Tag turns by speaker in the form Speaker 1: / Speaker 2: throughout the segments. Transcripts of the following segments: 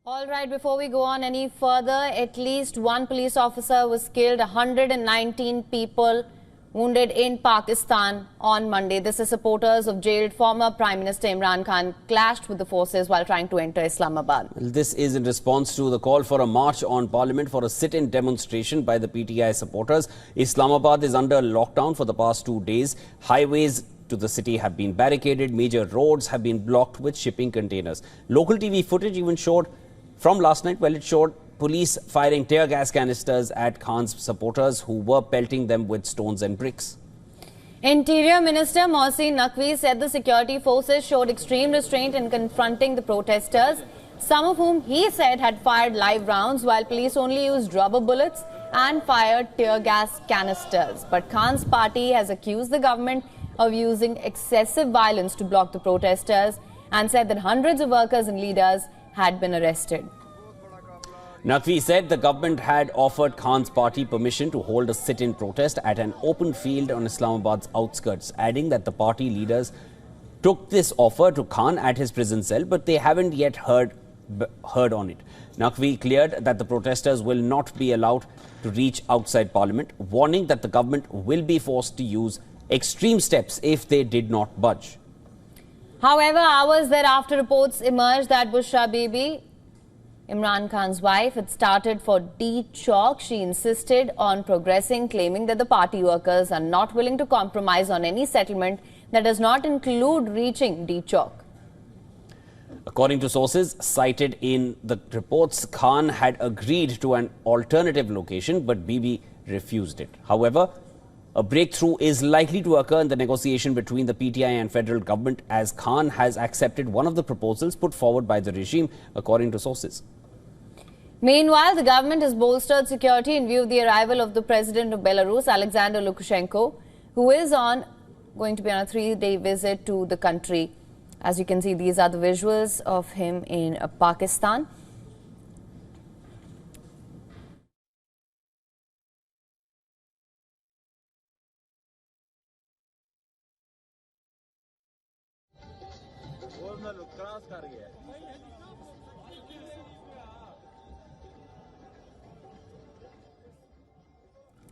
Speaker 1: All right, before we go on any further, at least one police officer was killed, 119 people wounded in Pakistan on Monday. This is supporters of jailed former Prime Minister Imran Khan clashed with the forces while trying to enter Islamabad.
Speaker 2: This is in response to the call for a march on Parliament for a sit-in demonstration by the PTI supporters. Islamabad is under lockdown for the past 2 days. Highways to the city have been barricaded. Major roads have been blocked with shipping containers. Local TV footage even showed from last night, it showed police firing tear gas canisters at Khan's supporters who were pelting them with stones and bricks.
Speaker 1: Interior Minister Mohsin Naqvi said the security forces showed extreme restraint in confronting the protesters, some of whom he said had fired live rounds, while police only used rubber bullets and fired tear gas canisters. But Khan's party has accused the government of using excessive violence to block the protesters and said that hundreds of workers and leaders had been arrested.
Speaker 2: Naqvi said the government had offered Khan's party permission to hold a sit-in protest at an open field on Islamabad's outskirts, adding that the party leaders took this offer to Khan at his prison cell, but they haven't yet heard on it. Naqvi cleared that the protesters will not be allowed to reach outside Parliament, warning that the government will be forced to use extreme steps if they did not budge.
Speaker 1: However, hours thereafter, reports emerged that Bushra Bibi, Imran Khan's wife, had started for D Chowk. She insisted on progressing, claiming that the party workers are not willing to compromise on any settlement that does not include reaching D Chowk.
Speaker 2: According to sources cited in the reports, Khan had agreed to an alternative location, but Bibi refused it. However, a breakthrough is likely to occur in the negotiation between the PTI and federal government, as Khan has accepted one of the proposals put forward by the regime, according to sources.
Speaker 1: Meanwhile, the government has bolstered security in view of the arrival of the president of Belarus, Alexander Lukashenko, who is going to be on a 3-day visit to the country. As you can see, these are the visuals of him in Pakistan.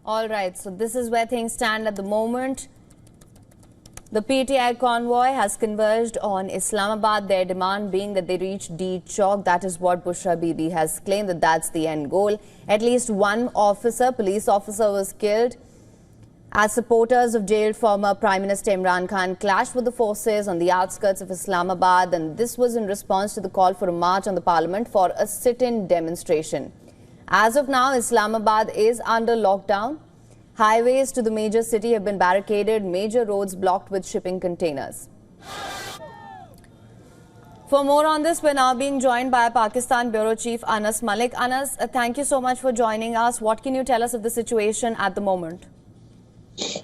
Speaker 1: All right, so this is where things stand at the moment. The PTI convoy has converged on Islamabad, their demand being that they reach D Chowk. That is what Bushra Bibi has claimed, that that's the end goal. At least one police officer was killed as supporters of jailed former Prime Minister Imran Khan clashed with the forces on the outskirts of Islamabad, and this was in response to the call for a march on the Parliament for a sit-in demonstration. As of now, Islamabad is under lockdown. Highways to the major city have been barricaded, major roads blocked with shipping containers. For more on this, we're now being joined by Pakistan Bureau Chief Anas Malik. Anas, thank you so much for joining us. What can you tell us of the situation at the moment?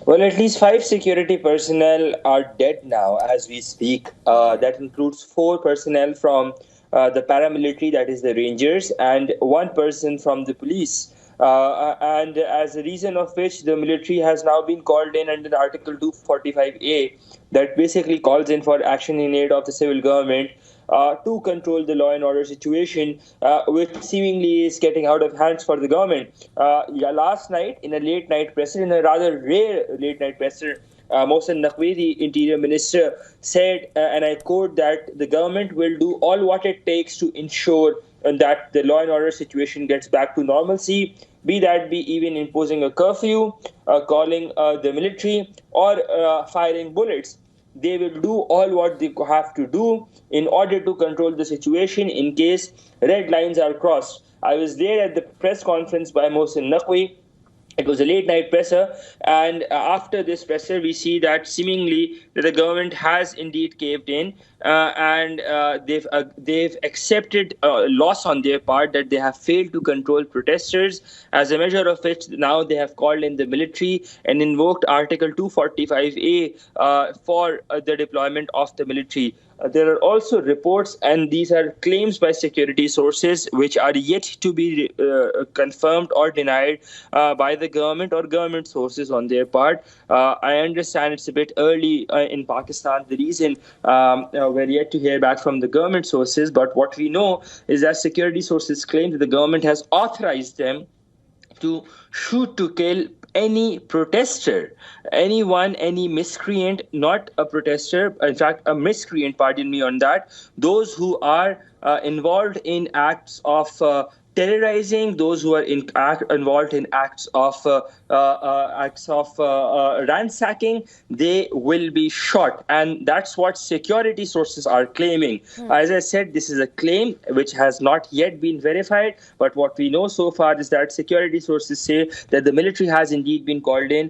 Speaker 3: Well, at least 5 security personnel are dead now as we speak. That includes 4 personnel from the paramilitary, that is the Rangers, and 1 person from the police. And as a reason of which the military has now been called in under Article 245A, that basically calls in for action in aid of the civil government to control the law and order situation, which seemingly is getting out of hands for the government. Last night, in a late night presser, in a rather rare late night presser, Mohsin Naqvi, the Interior Minister, said, and I quote, that the government will do all what it takes to ensure that the law and order situation gets back to normalcy, be even imposing a curfew, calling the military, or firing bullets. They will do all what they have to do in order to control the situation in case red lines are crossed. I was there at the press conference by Mohsin Naqvi. It was a late-night presser, and after this presser, we see that seemingly the government has indeed caved in, and they've accepted loss on their part, that they have failed to control protesters. As a measure of which, now they have called in the military and invoked Article 245A for the deployment of the military. there are also reports, and these are claims by security sources which are yet to be confirmed or denied by the government or government sources on their part. I understand it's a bit early in Pakistan. The reason we're yet to hear back from the government sources, but what we know is that security sources claim that the government has authorized them to shoot to kill any protester, anyone, any miscreant, not a protester, in fact, a miscreant, pardon me on that, those who are involved in acts of terrorizing, those who are involved in acts of ransacking, they will be shot, and that's what security sources are claiming. As I said, this is a claim which has not yet been verified, but what we know so far is that security sources say that the military has indeed been called in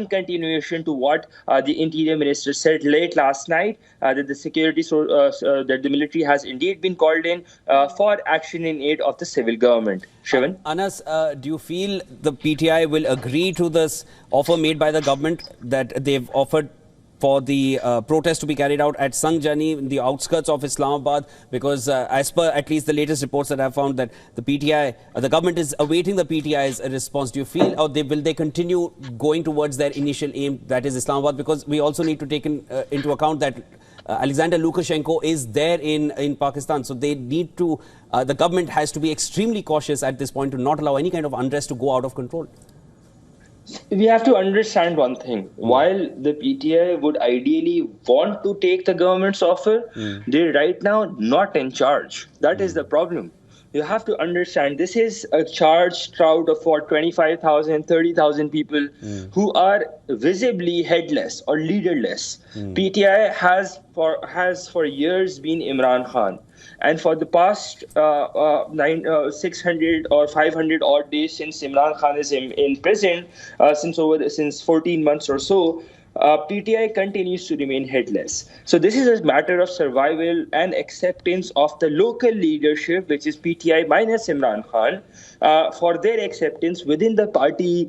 Speaker 3: continuation to what the Interior Minister said late last night, that the security that the military has indeed been called in for action in aid of the civil government. Shivan?
Speaker 2: Anas, do you feel the PTI will agree to this offer made by the government that they've offered for the protest to be carried out at Sangjani in the outskirts of Islamabad? Because as per at least the latest reports that I've found, that the PTI, the government is awaiting the PTI's response. Do you feel, or will they continue going towards their initial aim, that is Islamabad? Because we also need to take into account that Alexander Lukashenko is there in Pakistan. So they need to, the government has to be extremely cautious at this point to not allow any kind of unrest to go out of control.
Speaker 3: We have to understand one thing. While the PTI would ideally want to take the government's offer, they're right now not in charge. That is the problem. You have to understand, this is a charged crowd of 25,000, 30,000 people who are visibly headless or leaderless. PTI has for years been Imran Khan. And for the past 600 or 500 odd days since Imran Khan is in prison, since 14 months or so, PTI continues to remain headless. So this is a matter of survival and acceptance of the local leadership, which is PTI minus Imran Khan, for their acceptance within the party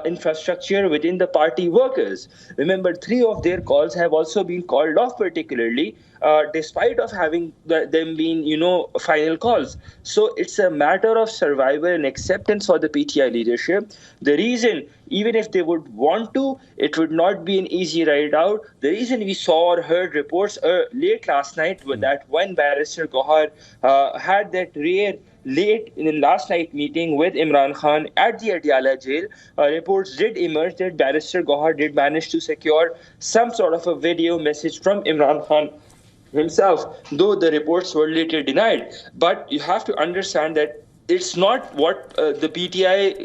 Speaker 3: infrastructure, within the party workers. Remember, 3 of their calls have also been called off, particularly despite of having them being, final calls. So it's a matter of survival and acceptance for the PTI leadership. The reason, even if they would want to, it would not be an easy ride out. The reason we saw or heard reports late last night that when Barrister Gohar had that rare late in the last night meeting with Imran Khan at the Adiala jail, reports did emerge that Barrister Gohar did manage to secure some sort of a video message from Imran Khan himself, though the reports were later denied. But you have to understand that it's not what the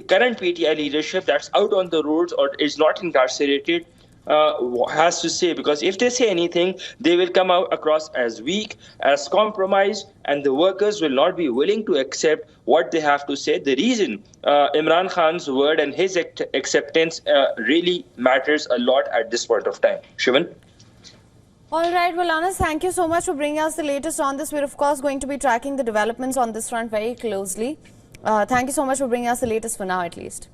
Speaker 3: current PTI leadership that's out on the roads or is not incarcerated has to say, because if they say anything, they will come out across as weak, as compromised, and the workers will not be willing to accept what they have to say. The reason Imran Khan's word and his acceptance really matters a lot at this point of time. Shivan?
Speaker 1: All right, well, Anas, thank you so much for bringing us the latest on this. We're, of course, going to be tracking the developments on this front very closely. Thank you so much for bringing us the latest for now, at least.